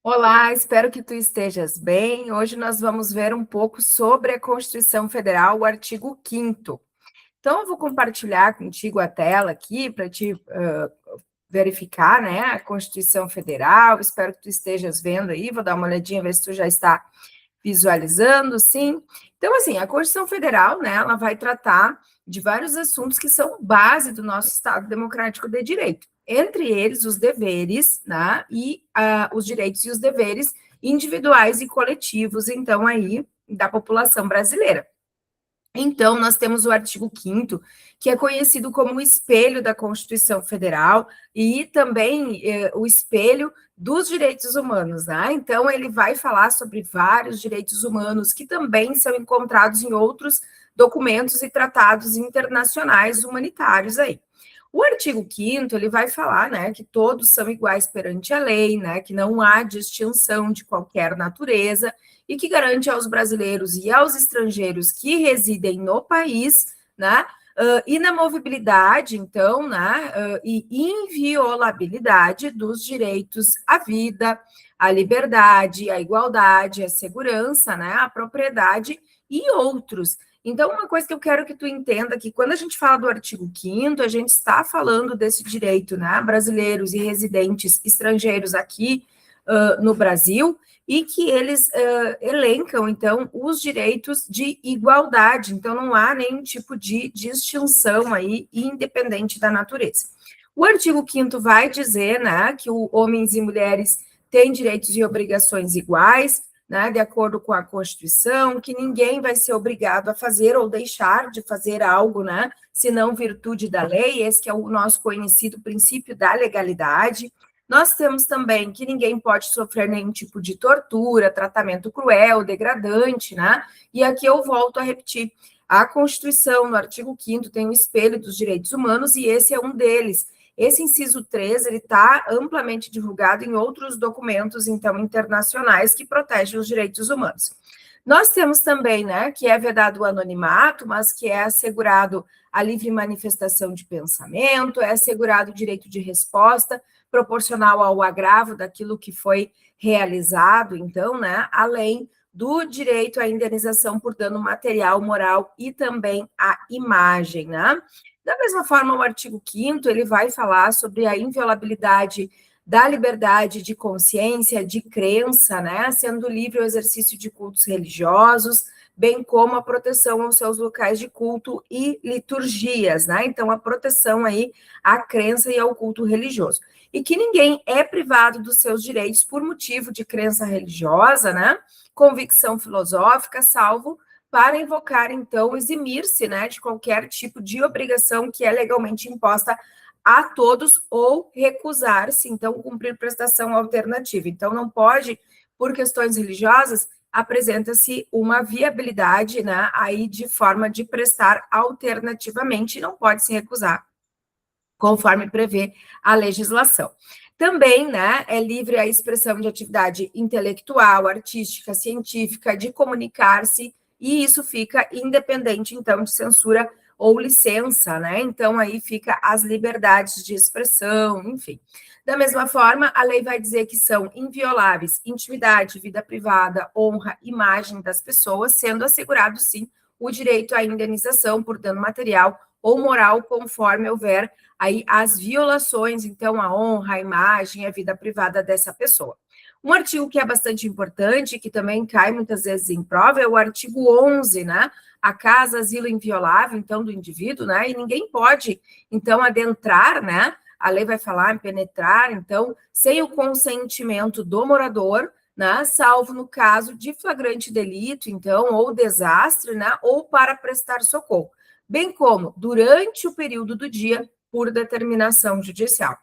Olá, espero que tu estejas bem. Hoje nós vamos ver um pouco sobre a Constituição Federal, o artigo 5º. Então, eu vou compartilhar contigo a tela aqui para te verificar, né, a Constituição Federal. Espero que tu estejas vendo aí. Vou dar uma olhadinha, ver se tu já está visualizando, sim. Então, assim, a Constituição Federal, né, ela vai tratar de vários assuntos que são base do nosso Estado Democrático de Direito. Entre eles, os deveres, né, e os direitos e os deveres individuais e coletivos, então, aí, da população brasileira. Então, nós temos o artigo 5º, que é conhecido como o espelho da Constituição Federal e também o espelho dos direitos humanos, né? Então, ele vai falar sobre vários direitos humanos que também são encontrados em outros documentos e tratados internacionais humanitários aí. O artigo 5º, ele vai falar, né, que todos são iguais perante a lei, né, que não há distinção de qualquer natureza e que garante aos brasileiros e aos estrangeiros que residem no país, né, inamovibilidade, então, né, e inviolabilidade dos direitos à vida, à liberdade, à igualdade, à segurança, né, à propriedade e outros. Então, uma coisa que eu quero que tu entenda que quando a gente fala do artigo 5º, a gente está falando desse direito, né, brasileiros e residentes estrangeiros aqui no Brasil, e que eles elencam, então, os direitos de igualdade. Então, não há nenhum tipo de distinção aí, independente da natureza. O artigo 5º vai dizer, né, que homens e mulheres têm direitos e obrigações iguais, né, de acordo com a Constituição, que ninguém vai ser obrigado a fazer ou deixar de fazer algo, né, senão virtude da lei, esse que é o nosso conhecido princípio da legalidade. Nós temos também que ninguém pode sofrer nenhum tipo de tortura, tratamento cruel, degradante, né? E aqui eu volto a repetir, a Constituição, no artigo 5º, tem o espelho dos direitos humanos e esse é um deles. Esse inciso 3, ele está amplamente divulgado em outros documentos, então, internacionais que protegem os direitos humanos. Nós temos também, né, que é vedado o anonimato, mas que é assegurado a livre manifestação de pensamento, é assegurado o direito de resposta proporcional ao agravo daquilo que foi realizado, então, né, além do direito à indenização por dano material, moral e também à imagem, né? Da mesma forma, o artigo 5º, ele vai falar sobre a inviolabilidade da liberdade de consciência, de crença, né, sendo livre o exercício de cultos religiosos, bem como a proteção aos seus locais de culto e liturgias, né? Então, a proteção aí à crença e ao culto religioso. E que ninguém é privado dos seus direitos por motivo de crença religiosa, né? Convicção filosófica, salvo para invocar, então, eximir-se, né, de qualquer tipo de obrigação que é legalmente imposta a todos ou recusar-se, então, cumprir prestação alternativa. Então, não pode, por questões religiosas, apresenta-se uma viabilidade, né, aí de forma de prestar alternativamente, não pode se recusar, conforme prevê a legislação. Também, né, é livre a expressão de atividade intelectual, artística, científica, de comunicar-se, e isso fica independente, então, de censura ou licença, né? Então, aí fica as liberdades de expressão, enfim. Da mesma forma, a lei vai dizer que são invioláveis intimidade, vida privada, honra, imagem das pessoas, sendo assegurado, sim, o direito à indenização por dano material ou moral, conforme houver aí as violações, então, à honra, à imagem, à vida privada dessa pessoa. Um artigo que é bastante importante, que também cai muitas vezes em prova, é o artigo 11, né? A casa, asilo inviolável, então, do indivíduo, né? E ninguém pode, então, adentrar, né? A lei vai falar em penetrar, então, sem o consentimento do morador, né? Salvo no caso de flagrante delito, então, ou desastre, né? Ou para prestar socorro. Bem como durante o período do dia, por determinação judicial.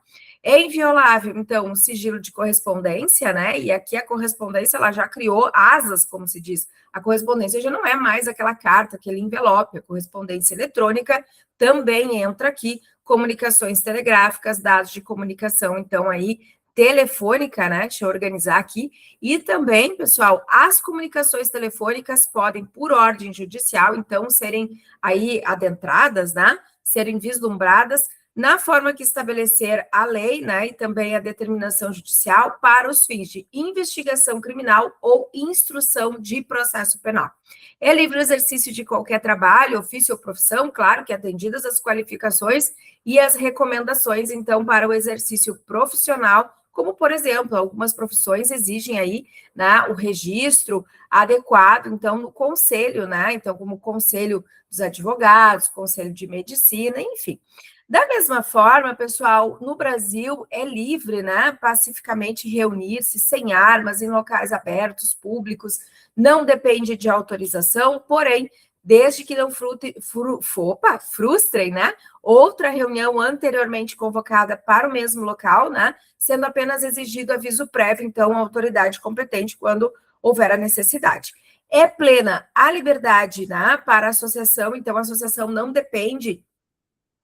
É inviolável, então, o sigilo de correspondência, né? E aqui a correspondência, ela já criou asas, como se diz. A correspondência já não é mais aquela carta, aquele envelope. A correspondência eletrônica também entra aqui. Comunicações telegráficas, dados de comunicação, então, aí, telefônica, né? Deixa eu organizar aqui. E também, pessoal, as comunicações telefônicas podem, por ordem judicial, então, serem aí adentradas, né? Serem vislumbradas na forma que estabelecer a lei, né, e também a determinação judicial para os fins de investigação criminal ou instrução de processo penal. É livre o exercício de qualquer trabalho, ofício ou profissão, claro que atendidas as qualificações e as recomendações, então, para o exercício profissional, como, por exemplo, algumas profissões exigem aí, né, o registro adequado, então, no conselho, né, então, como o conselho dos advogados, conselho de medicina, enfim. Da mesma forma, pessoal, no Brasil é livre, né, pacificamente reunir-se sem armas em locais abertos, públicos, não depende de autorização, porém, desde que não frustrem, né, outra reunião anteriormente convocada para o mesmo local, né, sendo apenas exigido aviso prévio, então, à autoridade competente quando houver a necessidade. É plena a liberdade, né, para a associação, então a associação não depende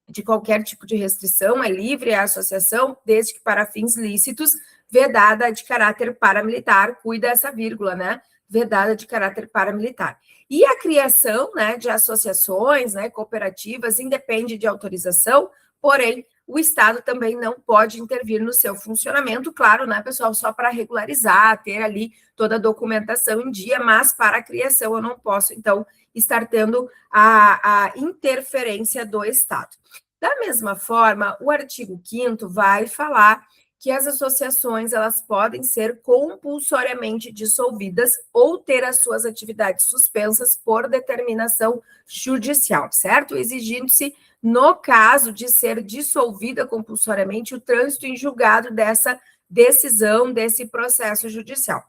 de qualquer tipo de restrição, é livre a associação, desde que para fins lícitos, vedada de caráter paramilitar, cuida essa vírgula, né? Vedada de caráter paramilitar. E a criação, né, de associações, né, cooperativas, independe de autorização, porém, o Estado também não pode intervir no seu funcionamento, claro, né, pessoal, só para regularizar, ter ali toda a documentação em dia, mas para a criação eu não posso, então, estar tendo a interferência do Estado. Da mesma forma, o artigo 5º vai falar que as associações elas podem ser compulsoriamente dissolvidas ou ter as suas atividades suspensas por determinação judicial, certo? Exigindo-se, no caso de ser dissolvida compulsoriamente, o trânsito em julgado dessa decisão, desse processo judicial.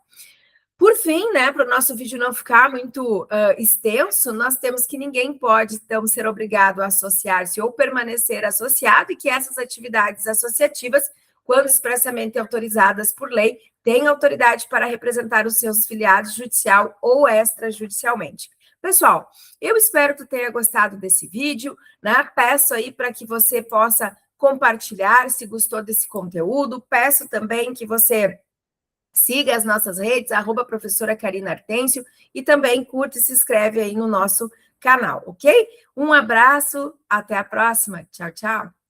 Por fim, né, para o nosso vídeo não ficar muito extenso, nós temos que ninguém pode, então, ser obrigado a associar-se ou permanecer associado e que essas atividades associativas, quando expressamente autorizadas por lei, têm autoridade para representar os seus filiados judicial ou extrajudicialmente. Pessoal, eu espero que tu tenha gostado desse vídeo, né? Peço aí para que você possa compartilhar se gostou desse conteúdo, peço também que você siga as nossas redes, @professora Karina Artêncio, e também curte e se inscreve aí no nosso canal, ok? Um abraço, até a próxima. Tchau, tchau.